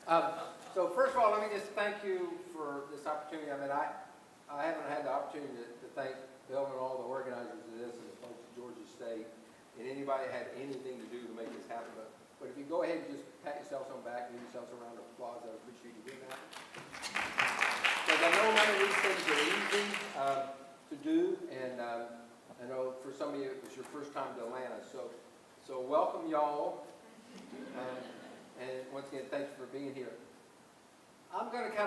So first of all, let me just thank you for this opportunity. I mean, I haven't had the opportunity to thank Bill and all the organizers of this and the folks at Georgia State and anybody that had anything to do to make this happen. But if you go ahead and just pat yourselves on the back, give yourselves a round of applause, I'd appreciate you doing that. Because I know none of these things are easy to do, and I know for some of you it was your first time to Atlanta. So welcome y'all. And once again, thanks for being here. I'm going to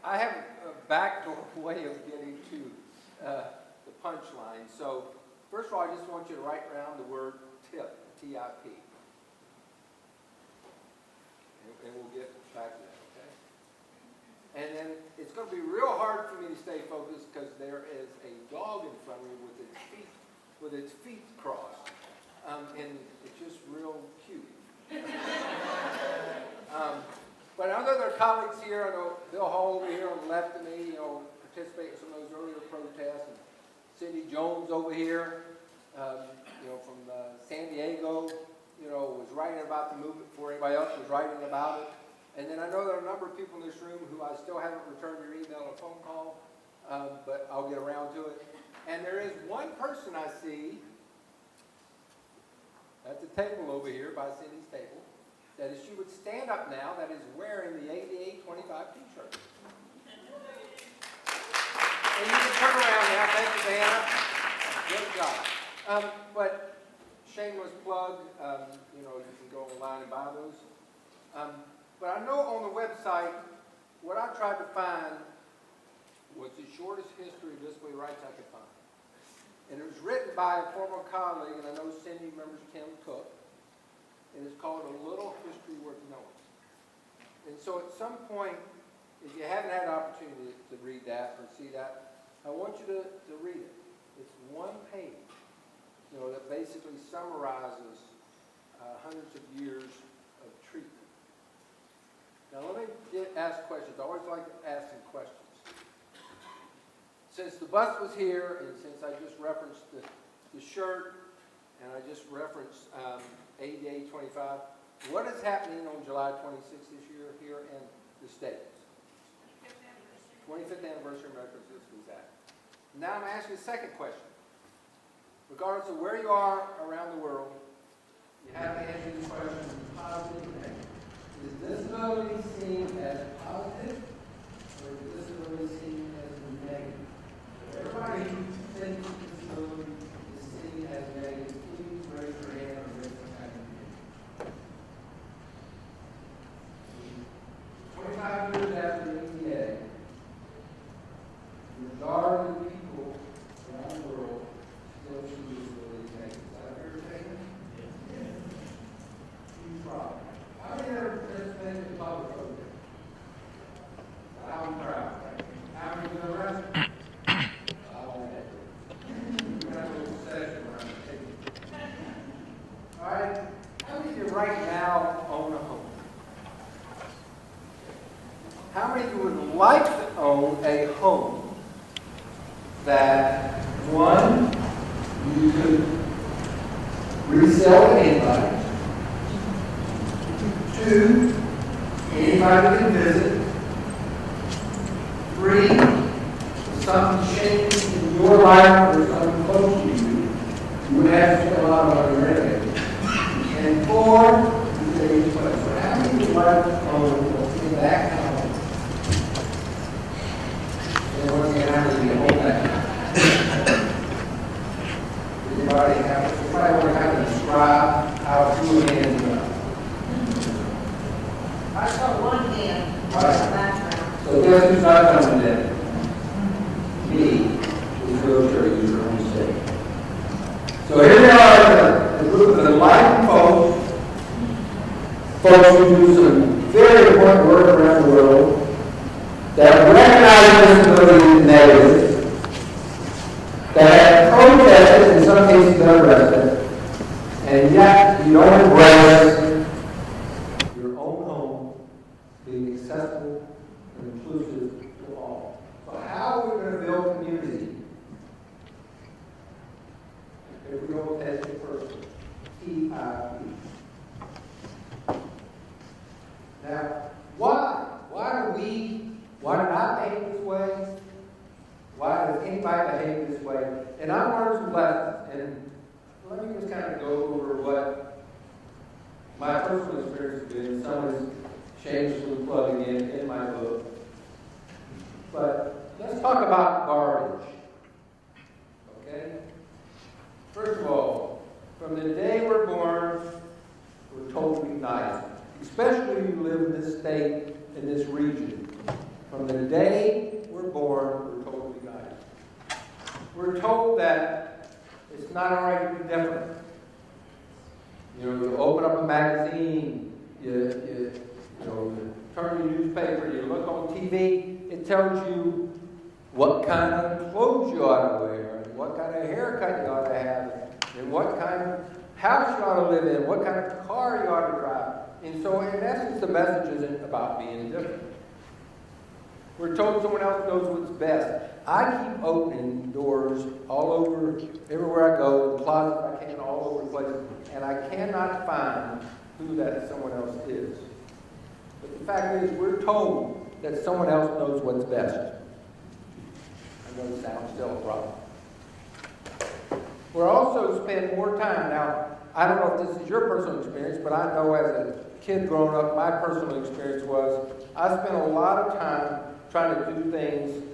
I have a backdoor way of getting to the punchline. So first of all, I just want you to write down the word tip, T-I-P. And we'll get back to that, okay? And then it's going to be real hard for me to stay focused because there is a dog in front of me with its feet crossed. And it's just real cute. But I know there are colleagues here. I know Bill Hall over here on the left of me, participated in some of those earlier protests. And Cindy Jones over here, from San Diego, was writing about the movement before anybody else was writing about it. And then I know there are a number of people in this room who I still haven't returned your email or phone call, but I'll get around to it. And there is one person I see at the table over here by Cindy's table, that if she would stand up now, that is wearing the ADA 25 t-shirt. And you can turn around now. Thank you, Diana. Good job. But shameless plug, you can go online and buy those. But I know on the website, what I tried to find was the shortest history of disability rights I could find. And it was written by a former colleague, and I know Cindy remembers Tim Cook, and it's called A Little History Worth Knowing. And so at some point, if you haven't had an opportunity to read that or see that, I want you to read it. It's one page, that basically summarizes hundreds of years of treatment. Now let me ask questions. I always like asking questions. Since the bus was here, and since I just referenced the shirt, and I just referenced ADA 25, what is happening on July 26th this year here in the States? 25th anniversary of American Citizens Act. Now I'm asking a second question. Regardless of where you are around the world, you have to answer this question positive and negative. Is disability seen as positive, or is disability seen as negative? Everybody who thinks disability is seen as negative, please raise your hand or raise your hand. 25 years after the ADA, the majority of people around the world still see disability negative. Is that a fair statement? Huge problem. How many ever participated in public protest? I'm proud. How many been arrested? Alright, how many of you right now own a home? How many of you would like to own a home that, one, you could resell to anybody, two, anybody can visit, three, if something changes in your life or something close to you, you would have to spend a lot of money renovating. And four, you say, so how many would like to own in that kind of home? And once again, how many own that? Anybody want to kind of describe how two hands are? I saw one hand. Right. So guess who's not coming in? Me. Who's wheelchair user on stage. So here we are, a group of enlightened folks who do some very important work around the world that recognize disability as negative, that have protested, in some cases been arrested, and yet you don't embrace your own home being accessible and inclusive to all. So how are we going to build community if we don't test it first? TIP. Now, what my personal experience has been, some is shamelessly plugging in my book. But let's talk about garbage. Okay? First of all, from the day we're born, we're told to be nice. Especially if you live in this state, in this region. From the day we're born, we're told to be nice. We're told that it's not all right to be different. You know, you open up a magazine, you turn your newspaper, you look on TV, it tells you what kind of clothes you ought to wear, and what kind of haircut you ought to have, and what kind of house you ought to live in, what kind of car you ought to drive. And so, in essence, the message isn't about being different. We're told someone else knows what's best. I keep opening doors all over, everywhere I go, in the closet I can, all over the place, and I cannot find who that someone else is. But the fact is, we're told that someone else knows what's best. I know it sounds still a problem. We're also spend more time. Now, I don't know if this is your personal experience, but I know as a kid growing up, my personal experience was I spent a lot of time trying to do things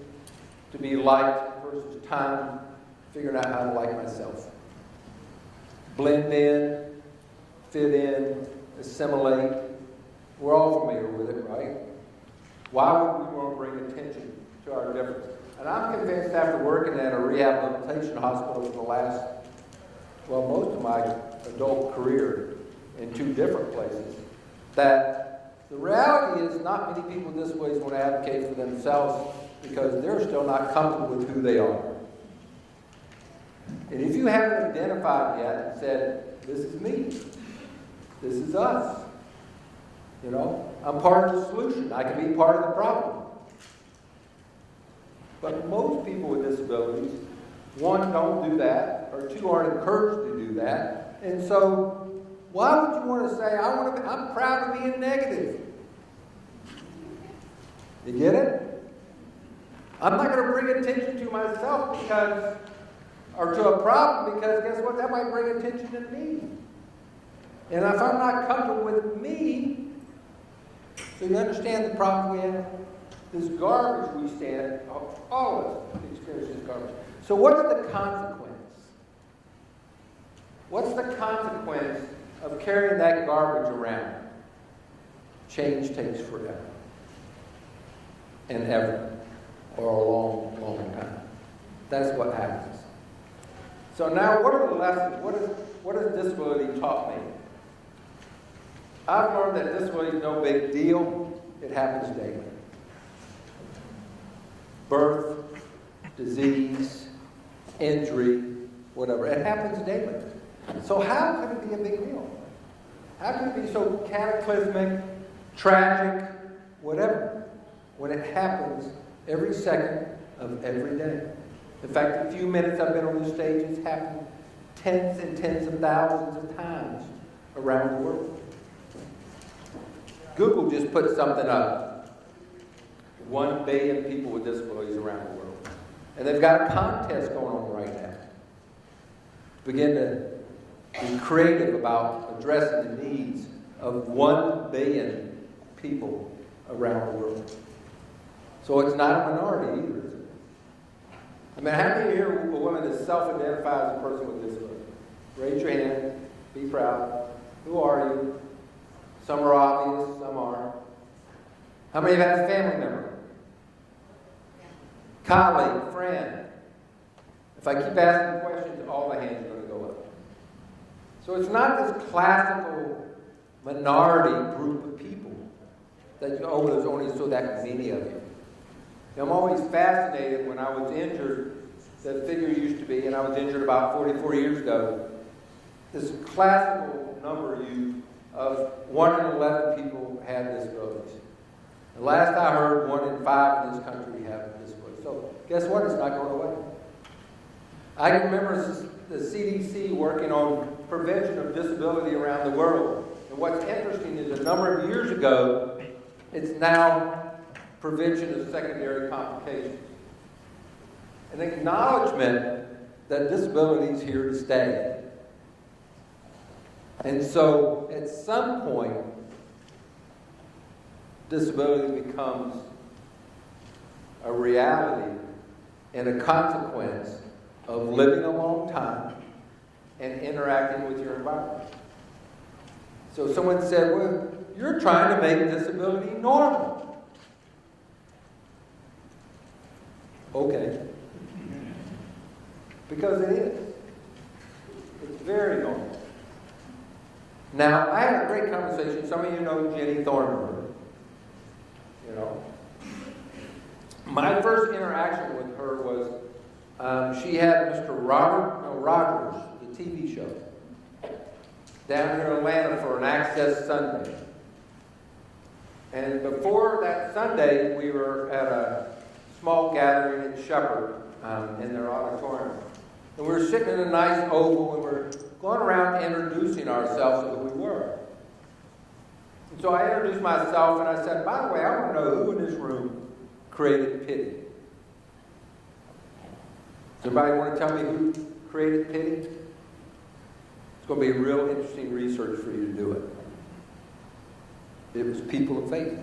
to be liked versus time figuring out how to like myself. Blend in, fit in, assimilate. We're all familiar with it, right? Why would we want to bring attention to our difference? And I'm convinced after working at a rehabilitation hospital for the last, most of my adult career in 2 different places, that the reality is not many people with disabilities want to advocate for themselves because they're still not comfortable with who they are. And if you haven't identified yet and said, this is me, this is us, I'm part of the solution, I can be part of the problem. But most people with disabilities, 1, don't do that, or 2, aren't encouraged to do that. And so, why would you want to say, I'm proud of being negative? You get it? I'm not going to bring attention to myself or to a problem because guess what? That might bring attention to me. And if I'm not comfortable with me, so you understand the problem we have? This garbage we stand, all of us experience this garbage. So what's the consequence? What's the consequence of carrying that garbage around? Change takes forever. And ever. Or a long, long time. That's what happens. So now what are the lessons? What has disability taught me? I've learned that disability is no big deal. It happens daily. Birth, disease, injury, whatever. It happens daily. So how could it be a big deal? How could it be so cataclysmic, tragic, whatever, when it happens every second of every day? In fact, the few minutes I've been on this stage, it's happened tens and tens of thousands of times around the world. Google just put something up. 1 billion people with disabilities around the world. And they've got a contest going on right now. Begin to be creative about addressing the needs of 1 billion people around the world. So it's not a minority either, is it? I mean, how many here are willing to self-identify as a person with disability? Raise your hand. Be proud. Who are you? Some are obvious, some aren't. How many have had a family member? Colleague, friend. If I keep asking questions, all the hands are going to go up. So it's not this classical minority group of people that, there's only so that many of you. Now, I'm always fascinated when I was injured, the figure used to be, and I was injured about 44 years ago, this classical number used of 1 in 11 people had disabilities. And last I heard, 1 in 5 in this country have disabilities. So guess what? It's not going away. I can remember the CDC working on prevention of disability around the world. And what's interesting is a number of years ago, it's now prevention of secondary complications. An acknowledgement that disability is here to stay. And so at some point, disability becomes a reality and a consequence of living a long time and interacting with your environment. So someone said, well, you're trying to make disability normal. Okay. Because it is. It's very normal. Now, I had a great conversation. Some of you know Jenny Thornburg. You know. My first interaction with her was she had Mr. Rogers, the TV show, down here in Atlanta for an Access Sunday. And before that Sunday, we were at a small gathering in Shepherd in their auditorium. And we were sitting in a nice oval and we're going around introducing ourselves to who we were. And so I introduced myself and I said, by the way, I want to know who in this room created pity. Does anybody want to tell me who created pity? It's going to be a real interesting research for you to do it. It was people of faith.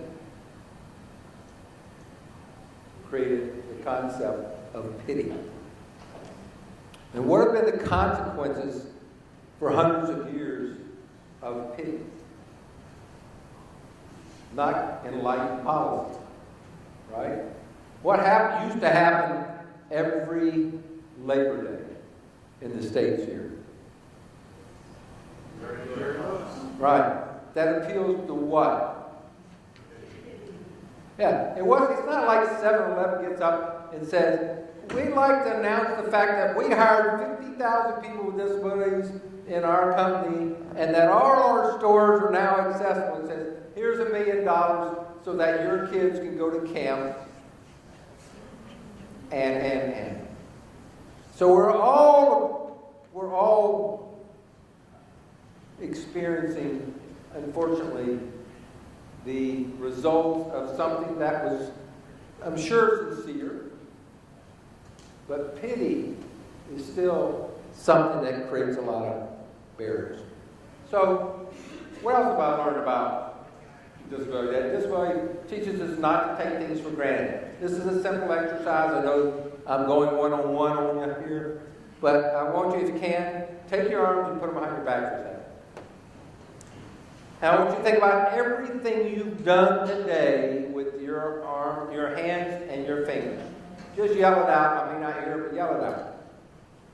Created the concept of pity. And what have been the consequences for hundreds of years of pity? Not enlightened policy, right? What used to happen every Labor Day in the States here? Right. That appeals to what? Yeah. It's not like 7-Eleven gets up and says, we'd like to announce the fact that we hired 50,000 people with disabilities in our company and that all our stores are now accessible. It says, here's $1 million so that your kids can go to camp and. So we're all experiencing, unfortunately, the results of something that was, I'm sure, sincere, but pity is still something that creates a lot of barriers. So, what else have I learned about disability? That disability teaches us not to take things for granted. This is a simple exercise. I know I'm going one-on-one on you here, but I want you, if you can, take your arms and put them behind your back for a second. Now, I want you to think about everything you've done today with your arm, your hands, and your fingers. Just yell it out. I may not hear it, but yell it out.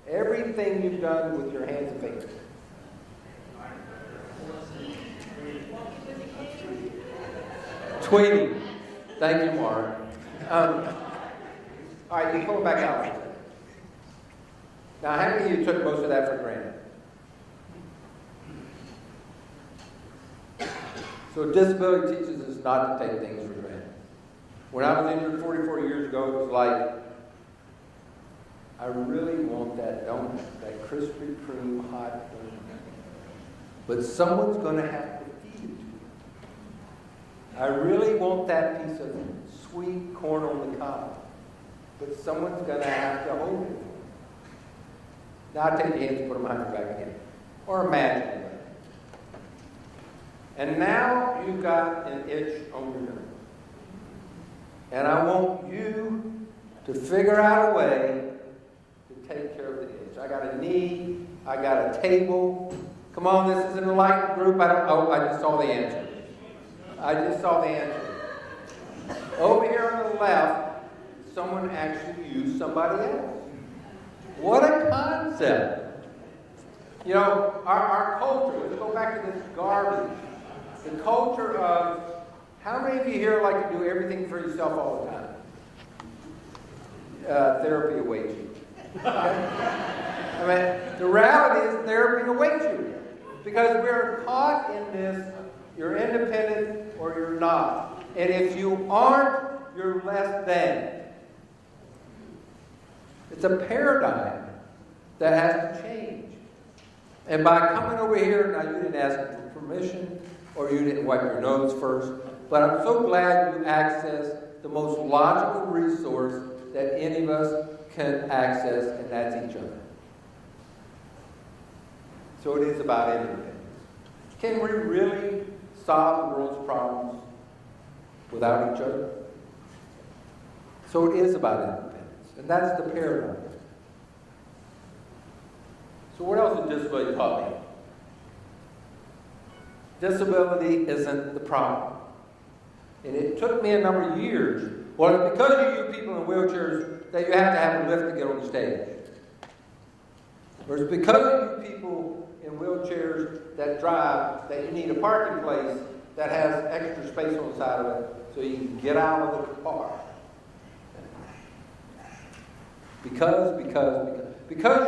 Everything you've done with your hands and fingers. Tweeting. Thank you, Mark. All right, you pull it back out. Now, how many of you took most of that for granted? So disability teaches us not to take things for granted. When I was injured 44 years ago, it was like, I really want that donut, that Krispy Kreme hot donut. But someone's going to have to feed it to me. I really want that piece of sweet corn on the cob. But someone's going to have to hold it. Now take your hands and put them behind your back again. Or imagine it. And now you've got an itch on your nose. And I want you to figure out a way to take care of the itch. I got a knee. I got a table. Come on, this is an enlightened group. I just saw the answer. Over here on the left, someone actually used somebody else. What a concept. You know, our culture, let's go back to this garbage. The culture of, how many of you here like to do everything for yourself all the time? Therapy awaits you. Okay? I mean, the reality is therapy awaits you. Because we're caught in this, you're independent or you're not. And if you aren't, you're less than. It's a paradigm that has to change. And by coming over here, now you didn't ask for permission, or you didn't wipe your nose first, but I'm so glad you accessed the most logical resource that any of us can access, and that's each other. So it is about independence. Can we really solve the world's problems without each other? So it is about independence, and that's the paradigm. So what else did disability taught me? Disability isn't the problem. And it took me a number of years. Well, it's because of you people in wheelchairs that you have to have a lift to get on the stage. Or it's because of you people in wheelchairs that drive that you need a parking place that has extra space on the side of it so you can get out of the car. Because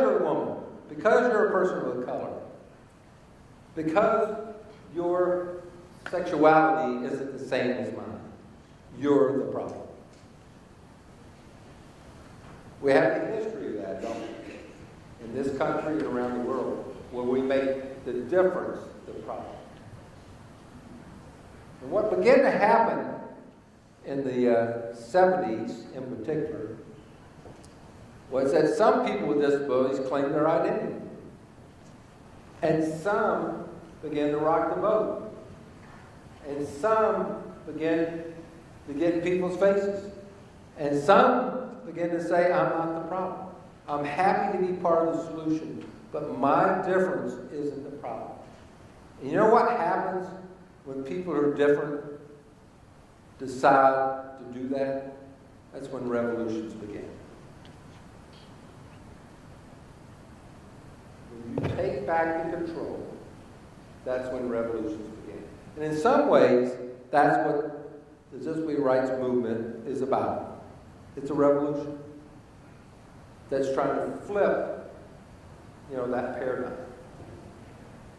you're a woman, because you're a person of color, because your sexuality isn't the same as mine, you're the problem. We have a history of that, don't we? In this country and around the world, where we make the difference the problem. And what began to happen in the 70s in particular was that some people with disabilities claimed their identity. And some began to rock the boat. And some began to get in people's faces. And some began to say, I'm not the problem. I'm happy to be part of the solution, but my difference isn't the problem. And you know what happens when people who are different decide to do that? That's when revolutions begin. When you take back the control, that's when revolutions begin. And in some ways, that's what the disability rights movement is about. It's a revolution that's trying to flip, that paradigm.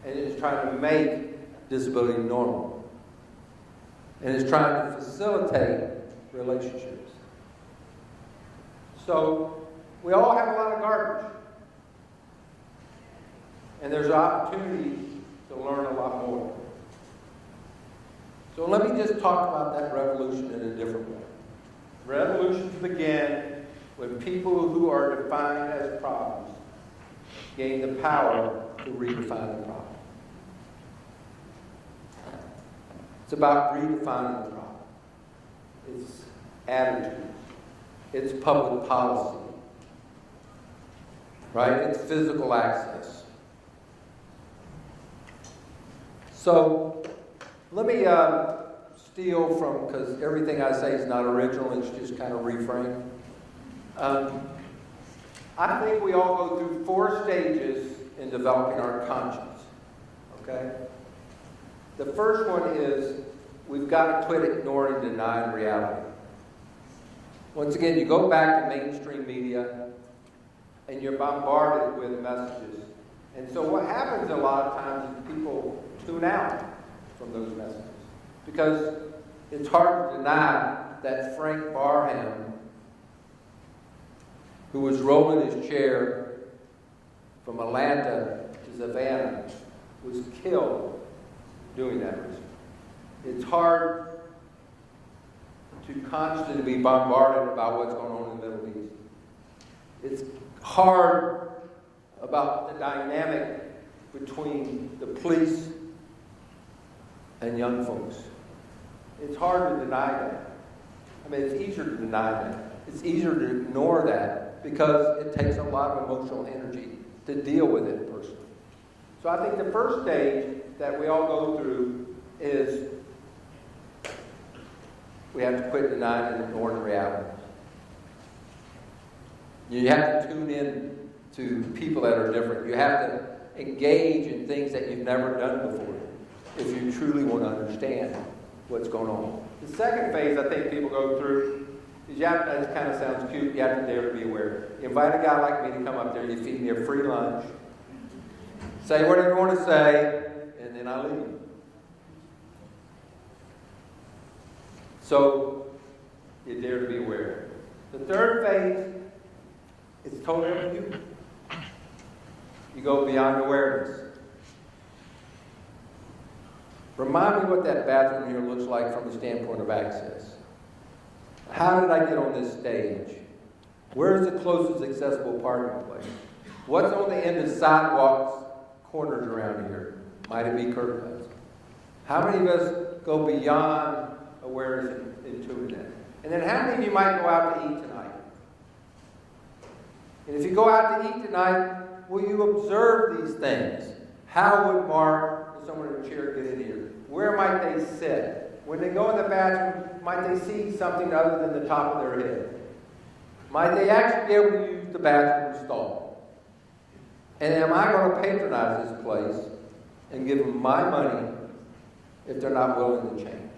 And it's trying to make disability normal. And it's trying to facilitate relationships. So, we all have a lot of garbage. And there's opportunity to learn a lot more. So let me just talk about that revolution in a different way. Revolutions begin when people who are defined as problems gain the power to redefine the problem. It's about redefining the problem. It's attitudes. It's public policy. Right? It's physical access. So, let me steal from, because everything I say is not original, it's just kind of reframed. I think we all go through 4 stages in developing our conscience. Okay? The first one is we've got to quit ignoring and denying reality. Once again, you go back to mainstream media and you're bombarded with messages. And so what happens a lot of times is people tune out from those messages. Because it's hard to deny that Frank Barham, who was rolling his chair from Atlanta to Savannah, was killed doing that. It's hard to constantly be bombarded about what's going on in the Middle East. It's hard about the dynamic between the police and young folks. It's hard to deny that. I mean, it's easier to deny that. It's easier to ignore that because it takes a lot of emotional energy to deal with it personally. So I think the first stage that we all go through is we have to quit denying and ignoring reality. You have to tune in to people that are different. You have to engage in things that you've never done before if you truly want to understand what's going on. The second phase I think people go through is you have to, it kind of sounds cute, you have to dare to be aware. You invite a guy like me to come up there, you feed me a free lunch, say whatever you want to say, and then I leave. So, you dare to be aware. The third phase is totally up to you. You go beyond awareness. Remind me what that bathroom here looks like from the standpoint of access. How did I get on this stage? Where's the closest accessible parking place? What's on the end of sidewalks, corners around here? Might it be curb cuts? How many of us go beyond awareness into that? And then how many of you might go out to eat tonight? And if you go out to eat tonight, will you observe these things? How would Mark or someone in a chair get in here? Where might they sit? When they go in the bathroom, might they see something other than the top of their head? Might they actually be able to use the bathroom stall? And am I going to patronize this place and give them my money if they're not willing to change?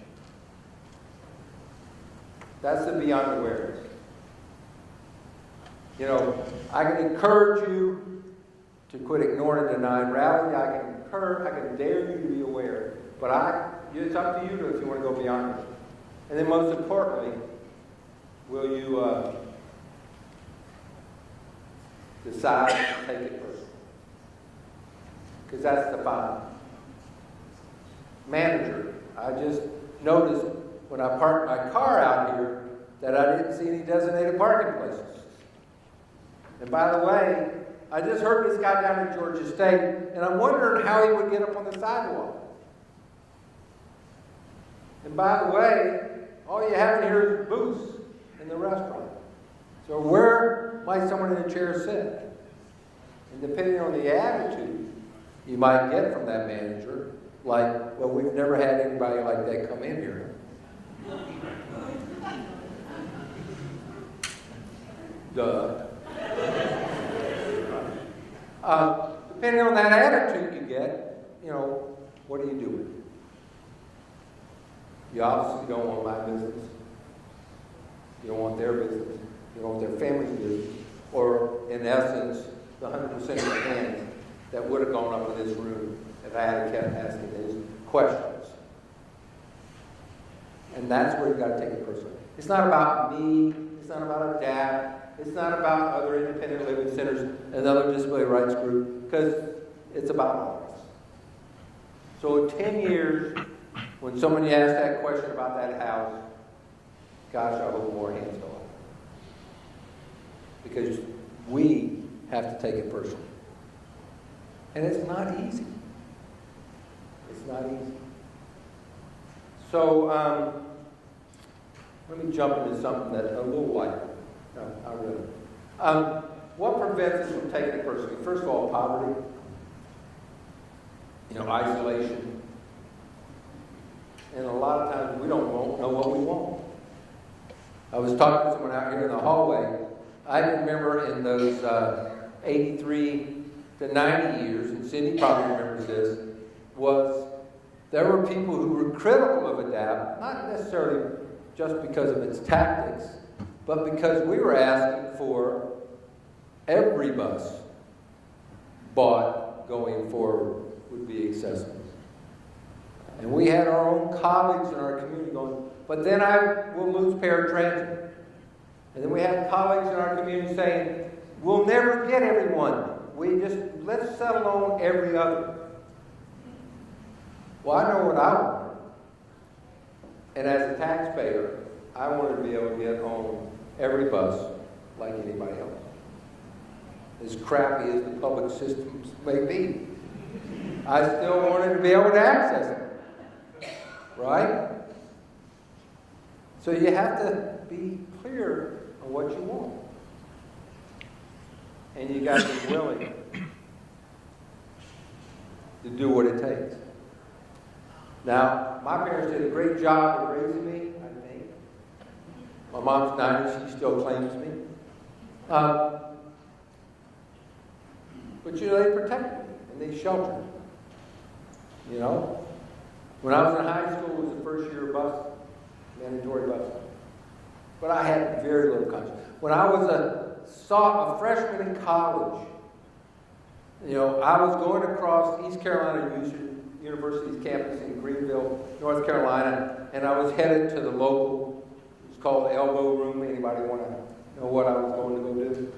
That's the beyond awareness. You know, I can encourage you to quit ignoring and denying reality. I can dare you to be aware. But it's up to you if you want to go beyond it. And then most importantly, will you decide to take it personally? Because that's the final. Manager, I just noticed when I parked my car out here that I didn't see any designated parking places. And by the way, I just heard this guy down at Georgia State, and I'm wondering how he would get up on the sidewalk. And by the way, all you have in here is booths in the restaurant. So where might someone in a chair sit? And depending on the attitude you might get from that manager, like, well, we've never had anybody like that come in here. Duh. Depending on that attitude you get, you know, what do you do with it? You obviously don't want my business. You don't want their business. You don't want their family's business. Or, in essence, the 100% of the hands that would have gone up in this room if I had kept asking these questions. And that's where you've got to take it personally. It's not about me. It's not about ADAPT. It's not about other independent living centers and other disability rights groups, because it's about all of us. So in 10 years, when somebody asks that question about that house, gosh, I hope more hands go up. Because we have to take it personally. And it's not easy. It's not easy. So, let me jump into something that's a little lighter. No, not really. What prevents us from taking it personally? First of all, poverty. You know, isolation. And a lot of times we don't know what we want. I was talking to someone out here in the hallway. I remember in those 83 to 90 years, and Cindy probably remembers this, there were people who were critical of ADAPT, not necessarily just because of its tactics, but because we were asking for every bus bought going forward would be accessible. And we had our own colleagues in our community going, but then I will lose paratransit. And then we had colleagues in our community saying, we'll never get everyone. Let's settle on every other. Well, I know what I want. And as a taxpayer, I want to be able to get on every bus like anybody else. As crappy as the public systems may be, I still wanted to be able to access it. Right? So you have to be clear on what you want. And you got to be willing to do what it takes. Now, my parents did a great job of raising me, I think. My mom's 90, she still claims me. But you know, they protected me and they sheltered me. You know? When I was in high school, it was the first year of bus, mandatory bus. But I had very little conscience. When I was a freshman in college, you know, I was going across East Carolina University's campus in Greenville, North Carolina, and I was headed to the local, it's called the Elbow Room. Anybody want to know what I was going to go do?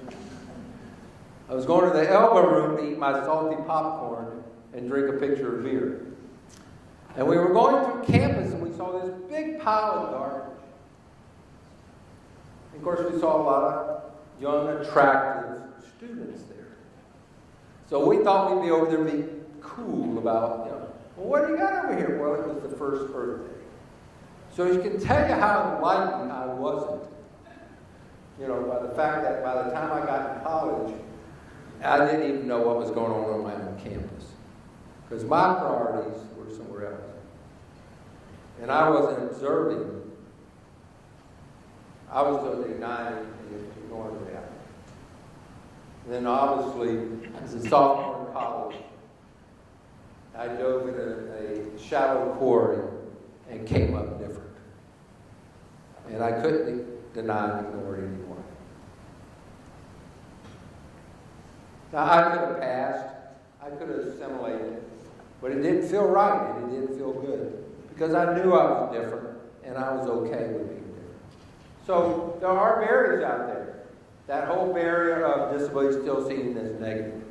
I was going to the Elbow Room to eat my salty popcorn and drink a pitcher of beer. And we were going through campus and we saw this big pile of garbage. And of course, we saw a lot of young, attractive students there. So we thought we'd be over there and be cool about, you know, Well, what do you got over here? Well, it was the first Earth Day. So you can tell you how enlightened I wasn't. You know, by the fact that by the time I got to college, I didn't even know what was going on my own campus. Because my priorities were somewhere else. And I wasn't observing. I was just ignoring reality. And then obviously, as a sophomore in college, I dove into a shallow quarry and came up different. And I couldn't deny and ignore it anymore. Now, I could have passed, I could have assimilated, but it didn't feel right and it didn't feel good. Because I knew I was different and I was okay with being different. So there are barriers out there. That whole barrier of disability is still seen as negative.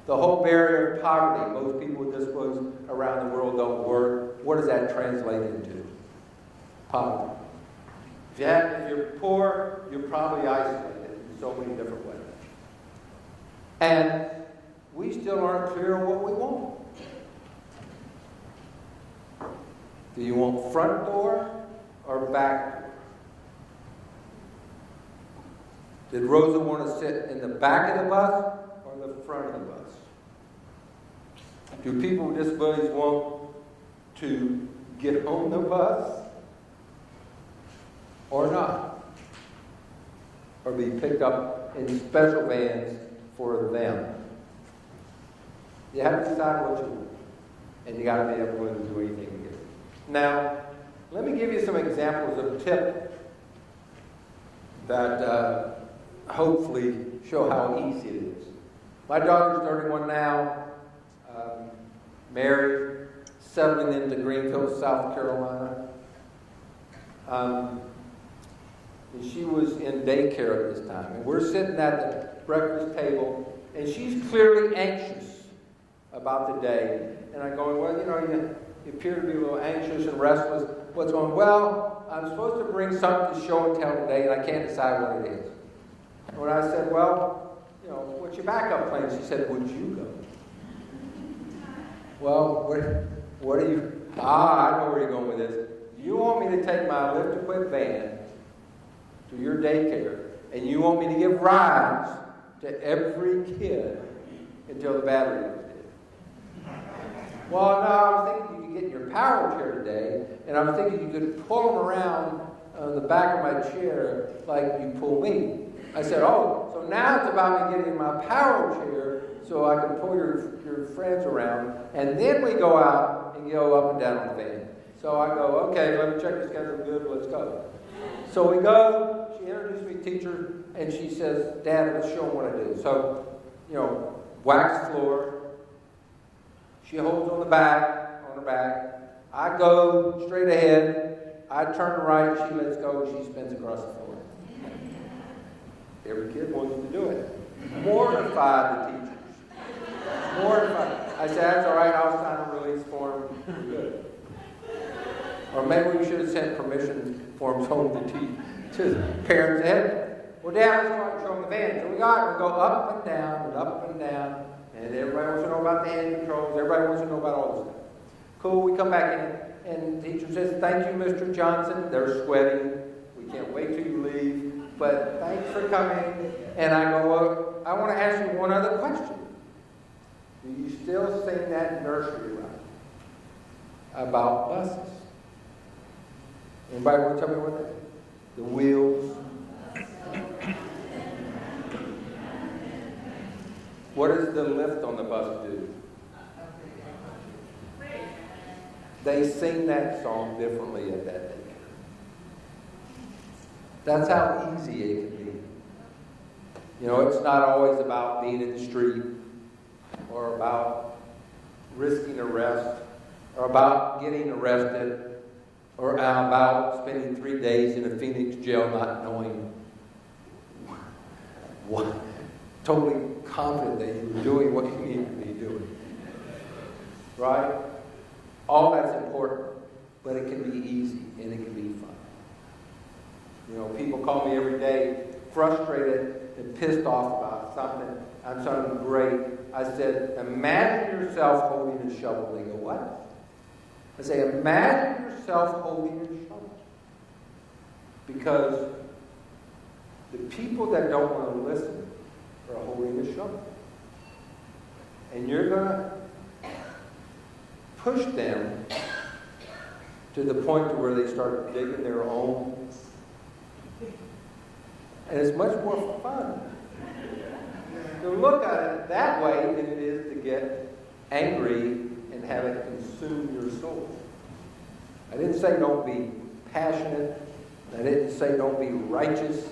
The whole barrier of poverty. Most people with disabilities around the world don't work. What does that translate into? Poverty. If you're poor, you're probably isolated in so many different ways. And we still aren't clear on what we want. Do you want front door or back door? Did Rosa want to sit in the back of the bus or the front of the bus? Do people with disabilities want to get on the bus or not? Or be picked up in special vans for them? You have to decide what you want. And you got to be able to do anything to get it. Now, let me give you some examples of tips that hopefully show how easy it is. My daughter's 31 now, married, settling into Greenville, South Carolina. And she was in daycare at this time. And we're sitting at the breakfast table, and she's clearly anxious about the day. And I'm going, well, you appear to be a little anxious and restless. What's going on? Well, I'm supposed to bring something to show and tell today, and I can't decide what it is. And when I said, well, what's your backup plan? She said, would you go? Well, what are you... I know where you're going with this. You want me to take my lift-equipped van to your daycare, and you want me to give rides to every kid until the battery is dead. Well, no, I was thinking you could get in your power chair today, and I was thinking you could pull them around the back of my chair like you pull me. I said, oh, so now it's about me getting in my power chair so I can pull your friends around, and then we go out and go up and down on the van. So I go, okay, let me check the schedule, good, let's go. So we go, she introduced me to teacher, and she says, Dad, let's show them what I do. So, wax floor. She holds on her back. I go straight ahead. I turn right, she lets go, she spins across the floor. Every kid wants to do it. Mortified the teachers. Mortified. I said, that's all right, I'll sign a release form. We're good. Or maybe we should have sent permission forms home to parents ahead. Well, Dad, let's go out and show them the van. So we go up and down and up and down. And everybody wants to know about the hand controls. Everybody wants to know about all this stuff. Cool, we come back in, and the teacher says, thank you, Mr. Johnson. They're sweating. We can't wait till you leave. But thanks for coming. And I go, well, I want to ask you one other question. Do you still sing that nursery rhyme about buses? Anybody want to tell me what that is? The wheels. What does the lift on the bus do? They sing that song differently at that daycare. That's how easy it can be. It's not always about being in the street or about risking arrest or about getting arrested or about spending 3 days in a Phoenix jail not knowing what, totally confident that you're doing what you need to be doing. Right? All that's important, but it can be easy and it can be fun. People call me every day frustrated and pissed off about something. I'm something great. I said, imagine yourself holding a shovel. They go, what? I say, imagine yourself holding your shovel. Because the people that don't want to listen are holding the shovel. And you're going to push them to the point to where they start digging their own. And it's much more fun to look at it that way than it is to get angry and have it consume your soul. I didn't say don't be passionate. I didn't say don't be righteous.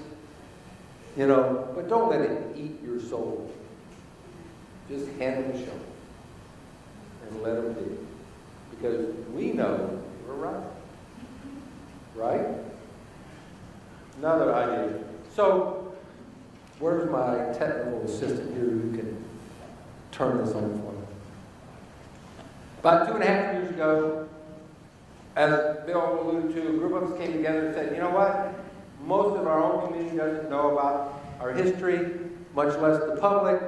But don't let it eat your soul. Just hand them the shovel and let them dig. Because we know we're right. Right? Another idea. So, where's my technical assistant here who can turn this on for me? About 2.5 years ago, as Bill alluded to, a group of us came together and said, you know what? Most of our own community doesn't know about our history, much less the public.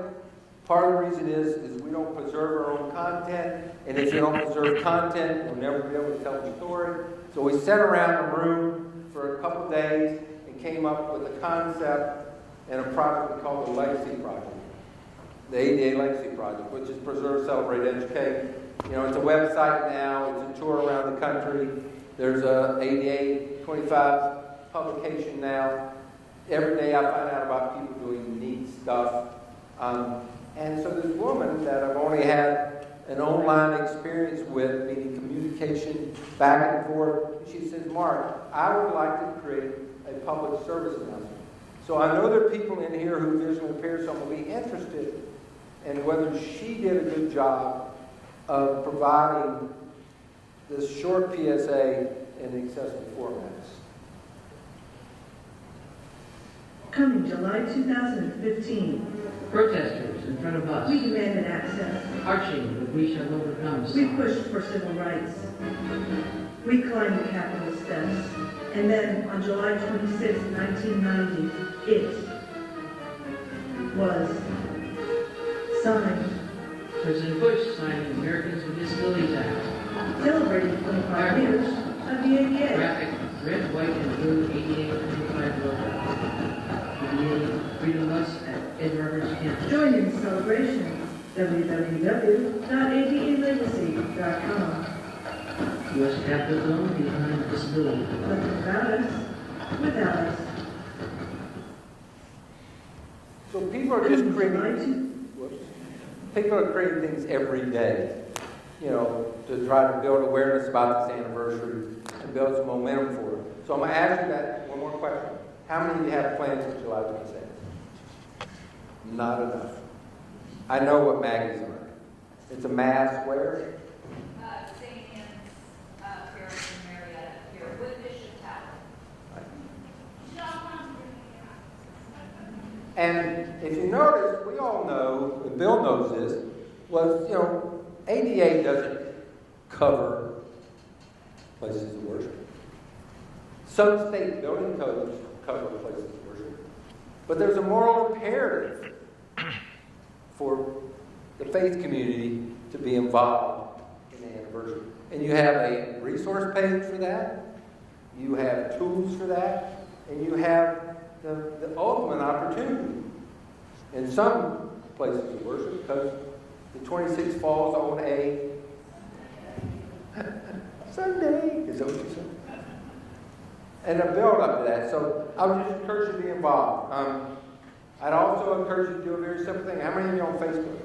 Part of the reason is we don't preserve our own content, and if you don't preserve content, you'll never be able to tell the story. So we sat around the room for a couple days and came up with a concept and a project we call the Legacy Project. The ADA Legacy Project, which is Preserve, Celebrate, Educate. It's a website now. It's a tour around the country. There's a ADA 25 publication now. Every day I find out about people doing neat stuff. And so this woman that I've only had an online experience with, meaning communication back and forth, she says, Mark, I would like to create a public service announcement. So I know there are people in here who visually impaired, so I'm going to be interested in whether she did a good job of providing this short PSA in accessible formats. Coming July 2015, Protesters in front of us, we demanded access. marching that we shall overcome. We pushed for civil rights. We climbed the Capitol steps. And then on July 26, 1990, it was signed. President Bush signed the Americans with Disabilities Act. Celebrating 25 years of the ADA. Graphic red, white, and blue ADA 25 logo. ADA Freedom Bus at Ed Roberts campus. Join in the celebration. www.adalegacy.com. U.S. Capitol Zone behind disability. Nothing about us without us. So people are just people are creating things every day, to try to build awareness about this anniversary and build some momentum for it. So I'm going to ask you that one more question. How many of you have plans for July 26th? Not enough. I know what Maggie's are. It's a mass where? St. Anne's Parish in Marietta here with Bishop Tower. And if you notice, we all know, and Bill knows this, was, ADA doesn't cover places of worship. Some state building codes cover places of worship. But there's a moral imperative for the faith community to be involved in the anniversary. And you have a resource page for that, you have tools for that, and you have the ultimate opportunity in some places of worship, because the 26 falls on a Sunday. Is that what you said? And a build up to that. So I would just encourage you to be involved. I'd also encourage you to do a very simple thing. How many of you on Facebook?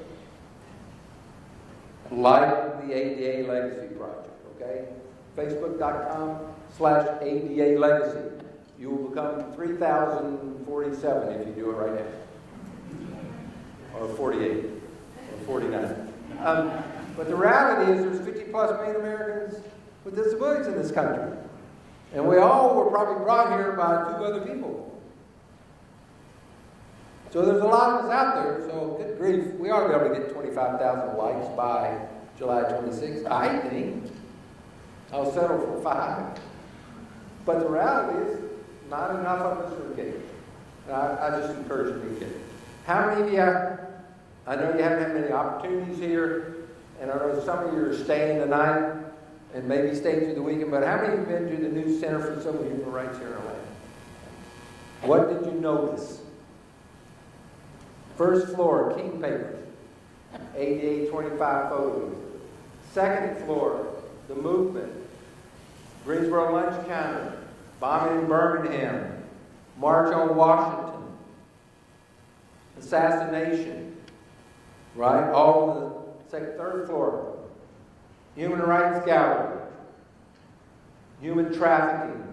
Like the ADA Legacy Project, okay? Facebook.com/ADA Legacy. You will become 3,047 if you do it right now. Or 48, or 49. But the reality is there's 50 plus million Americans with disabilities in this country. And we all were probably brought here by 2 other people. So there's a lot of us out there, so good grief, we ought to be able to get 25,000 likes by July 26th, I think. I'll settle for 5. But the reality is, not enough of us are engaged. And I just encourage you to be engaged. How many of you, I know you haven't had many opportunities here, and I know some of you are staying tonight, and maybe stay through the weekend, but how many have been to the new Center for Civil Human Rights here in Atlanta? What did you notice? First floor, King Papers, ADA 25 photos. Second floor, the movement, Greensboro Lunch Counter, bombing in Birmingham, March on Washington, assassination, right? All on the third floor, Human Rights Gallery, human trafficking,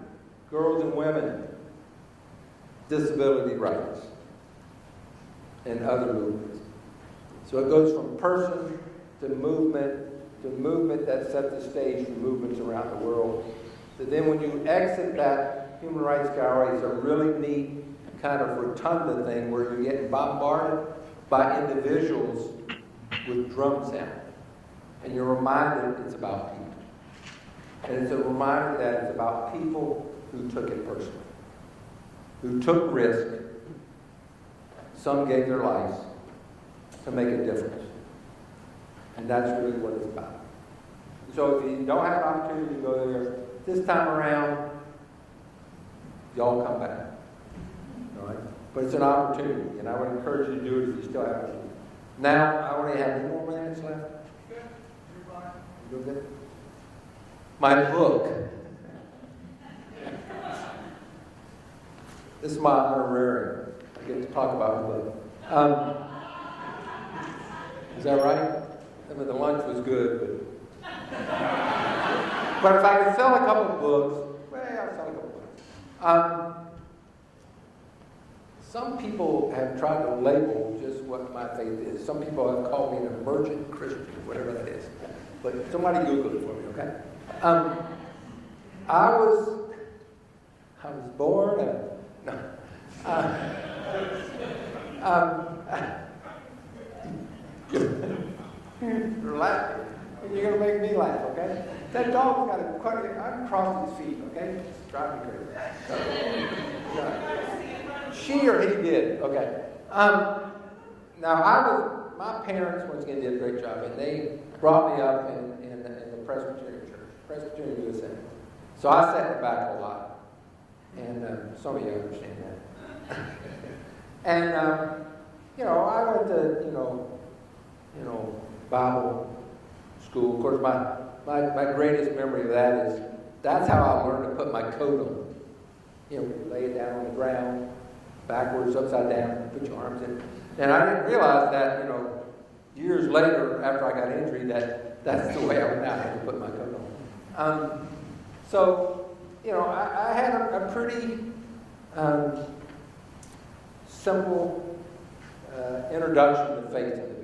girls and women, disability rights, and other movements. So it goes from person to movement that set the stage for movements around the world. So then when you exit that Human Rights Gallery, it's a really neat kind of rotunda thing where you're getting bombarded by individuals with drum sound. And you're reminded it's about people. And it's a reminder that it's about people who took it personally, who took risk. Some gave their lives to make a difference. And that's really what it's about. So if you don't have an opportunity to go there this time around, y'all come back. All right? But it's an opportunity, and I would encourage you to do it if you still have it. Now, I only have 2 more minutes left. You doing good? My book. This is my honorarium. I get to talk about my book. Is that right? I mean, the lunch was good, but if I could sell a couple books, well, I'll sell a couple books. Some people have tried to label just what my faith is. Some people have called me an emergent Christian, whatever that is. But somebody Google it for me, okay? I was born. You're laughing. And you're going to make me laugh, okay? That dog's got I'm crossing his feet, okay? It's driving me crazy. She or he did, okay. Now, my parents, once again, did a great job, and they brought me up in the Presbyterian Church, Presbyterian USA. So I sat in the back a lot, and some of you understand that. And, I went to, Bible school. Of course, my greatest memory of that is that's how I learned to put my coat on. You lay it down on the ground, backwards, upside down, put your arms in. And I didn't realize that, years later, after I got injured, that's the way I went out. I had to put my coat on. I had a pretty simple introduction to faith in the beginning.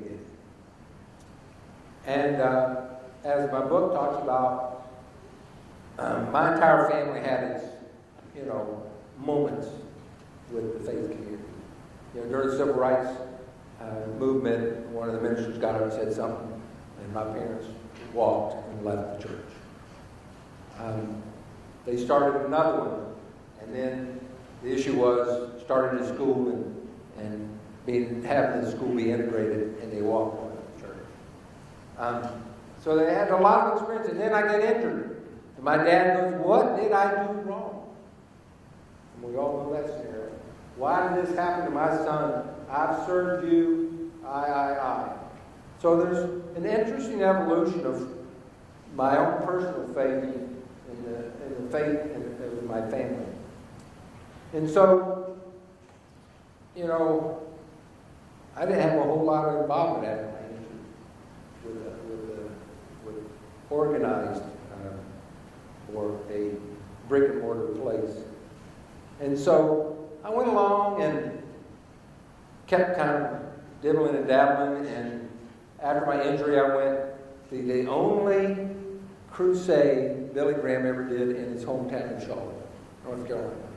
And as my book talks about, my entire family had its, moments with the faith community. During the civil rights movement, one of the ministers got up and said something, and my parents walked and left the church. They started another one, and then the issue was starting a school and having the school be integrated, and they walked on the church. So they had a lot of experience, and then I get injured. And my dad goes, "What did I do wrong?" And we all know that scenario. Why did this happen to my son? I've served you, I. So there's an interesting evolution of my own personal faith and the faith of my family. And so, I didn't have a whole lot of involvement after my injury with organized or a brick and mortar place. And so I went along and kept kind of dibbling and dabbling, and after my injury I went to the only crusade Billy Graham ever did in his hometown of Charlotte, North Carolina.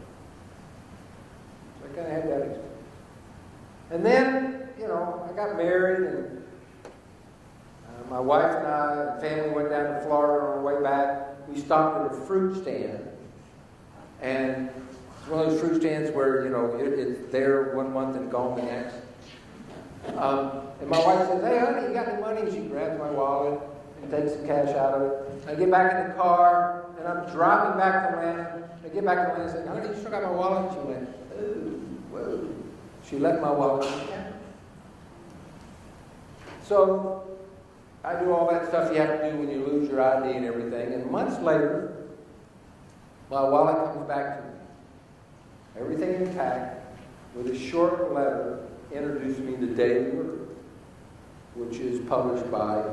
So I kind of had that experience. And then, I got married, and my wife and I and family went down to Florida on our way back. We stopped at a fruit stand, and it's one of those fruit stands where, it's there 1 month and gone the next. And my wife says, "Hey, honey, you got any money?" And she grabs my wallet, and take some cash out of it. I get back in the car, and I'm driving back to Atlanta. I get back to Atlanta and say, honey, you still got my wallet? She went, oh, whoa. She left my wallet in the camera. So I do all that stuff you have to do when you lose your ID and everything. And months later, my wallet comes back to me. Everything intact, with a short letter introducing me to Daily Word, which is published by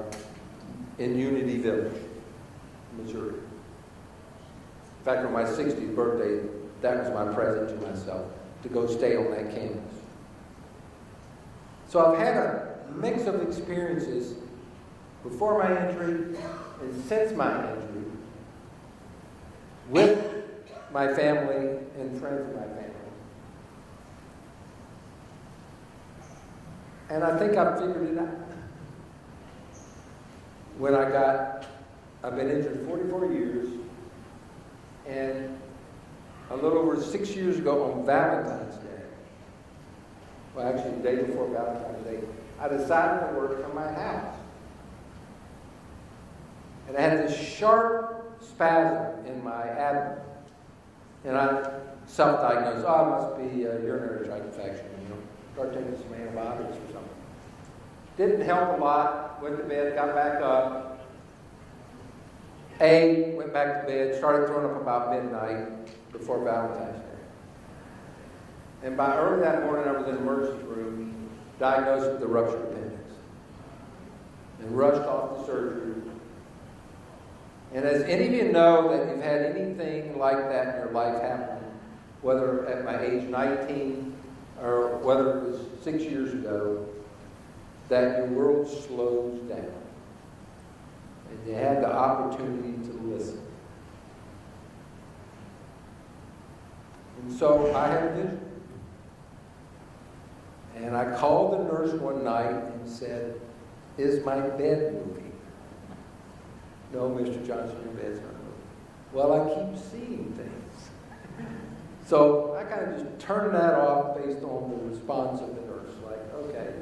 in Unity Village, Missouri. In fact, on my 60th birthday, that was my present to myself, to go stay on that campus. So I've had a mix of experiences before my injury and since my injury with my family and friends of my family. And I think I've figured it out. I've been injured 44 years, and a little over 6 years ago on Valentine's Day, well actually the day before Valentine's Day, I decided to work from my house. And I had this sharp spasm in my abdomen. And I self-diagnosed, oh, it must be a urinary tract infection. Start taking some antibiotics or something. Didn't help a lot. Went to bed, got back up. Went back to bed, started throwing up about midnight before Valentine's Day. And by early that morning, I was in the emergency room, diagnosed with a ruptured appendix. And rushed off to surgery. And as any of you know that you've had anything like that in your life happen, whether at my age 19 or whether it was 6 years ago, that your world slows down. And you have the opportunity to listen. And so I had a vision. And I called the nurse one night and said, is my bed moving? No, Mr. Johnson, your bed's not moving. Well, I keep seeing things. So I kind of just turned that off based on the response of the nurse. Like, okay,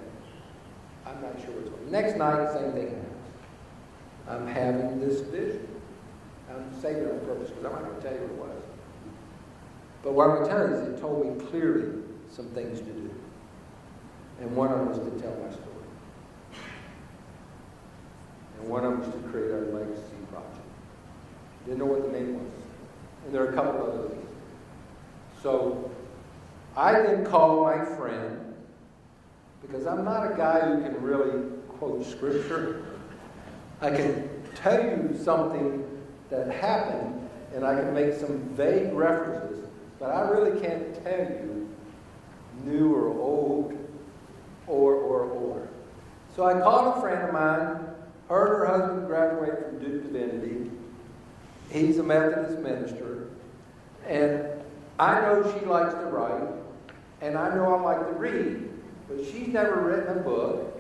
I'm not sure what's going on. Next night, same thing happens. I'm having this vision. I'm saying it on purpose because I'm not going to tell you what it was. But what I'm going to tell you is it told me clearly some things to do. And one of them was to tell my story. And one of them was to create our legacy project. Didn't know what the name was. And there are a couple other things. So I then called my friend, because I'm not a guy who can really quote scripture. I can tell you something that happened, and I can make some vague references, but I really can't tell you new or old or. So I called a friend of mine. Her and her husband graduated from Duke Divinity. He's a Methodist minister. And I know she likes to write, and I know I like to read, but she's never written a book,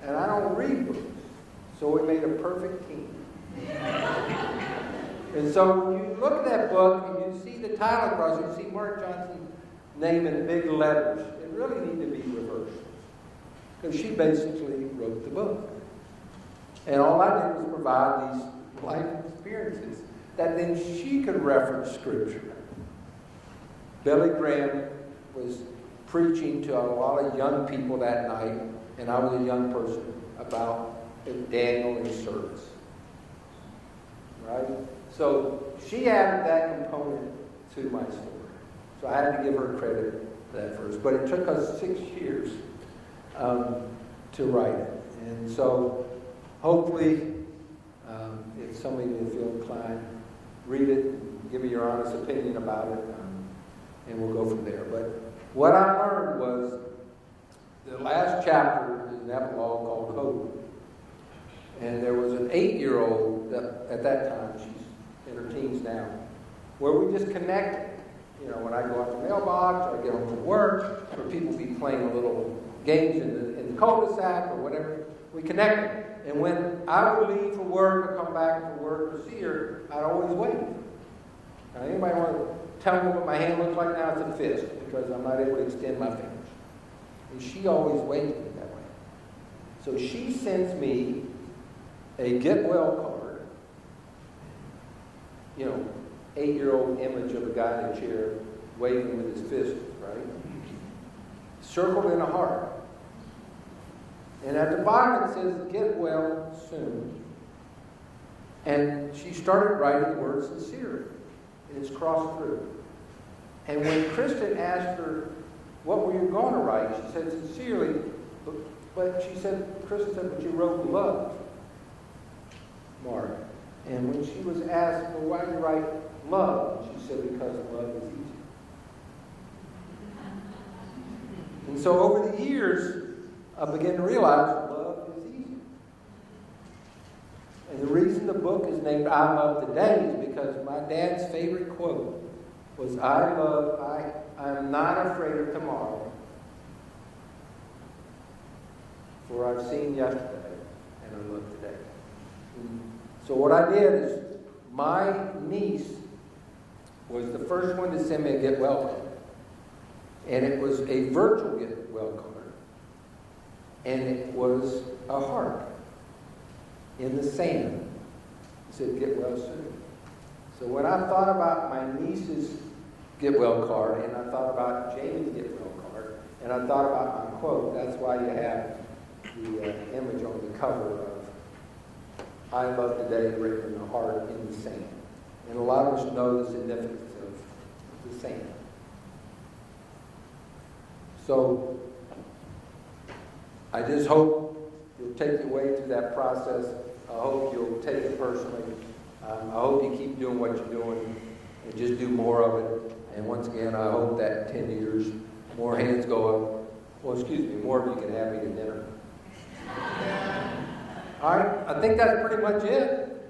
and I don't read books. So we made a perfect team. And so when you look at that book and you see the title across it, you see Mark Johnson's name in big letters, it really needs to be reversed. Because she basically wrote the book. And all I did was provide these life experiences that then she could reference Scripture. Billy Graham was preaching to a lot of young people that night, and I was a young person, about Daniel and service. Right? So she added that component to my story. So I had to give her credit for that first. But it took us 6 years to write it. And so hopefully, if somebody will feel inclined, read it, give me your honest opinion about it, and we'll go from there. But what I learned was the last chapter is an epilogue called Hope. And there was an 8-year-old that at that time, she's in her teens now, where we just connected. You know, when I go out to the mailbox or I get home from work, or people be playing little games in the cul-de-sac or whatever, we connected. And when I would leave for work or come back from work or see her, I'd always wait. Now, anybody want to tell me what my hand looks like now? It's a fist, because I'm not able to extend my fingers. And she always waited me that way. So she sends me a get well card, 8-year-old image of a guy in a chair waving with his fist, right? Circled in a heart. And at the bottom it says, get well soon. And she started writing the word sincerely. And it's crossed through. And when Kristen asked her, what were you going to write? She said, sincerely. But she said, Kristen said, but you wrote love, Mark. And when she was asked, well, why do you write love? She said, because love is easy. And so over the years, I began to realize love is easy. And the reason the book is named I Love Today is because my dad's favorite quote was, I'm not afraid of tomorrow, for I've seen yesterday, and I love today. So what I did is, my niece was the first one to send me a get well card. And it was a virtual get well card. And it was a heart in the sand. It said, get well soon. So when I thought about my niece's get well card, and I thought about Jamie's get well card, and I thought about my quote, that's why you have the image on the cover of I Love Today written in the heart in the sand. And a lot of us know the significance of the sand. So I just hope you'll take your way through that process. I hope you'll take it personally. I hope you keep doing what you're doing and just do more of it. And once again, I hope that in 10 years, more hands go up. Well, excuse me, more of you can have me to dinner. All right, I think that's pretty much it.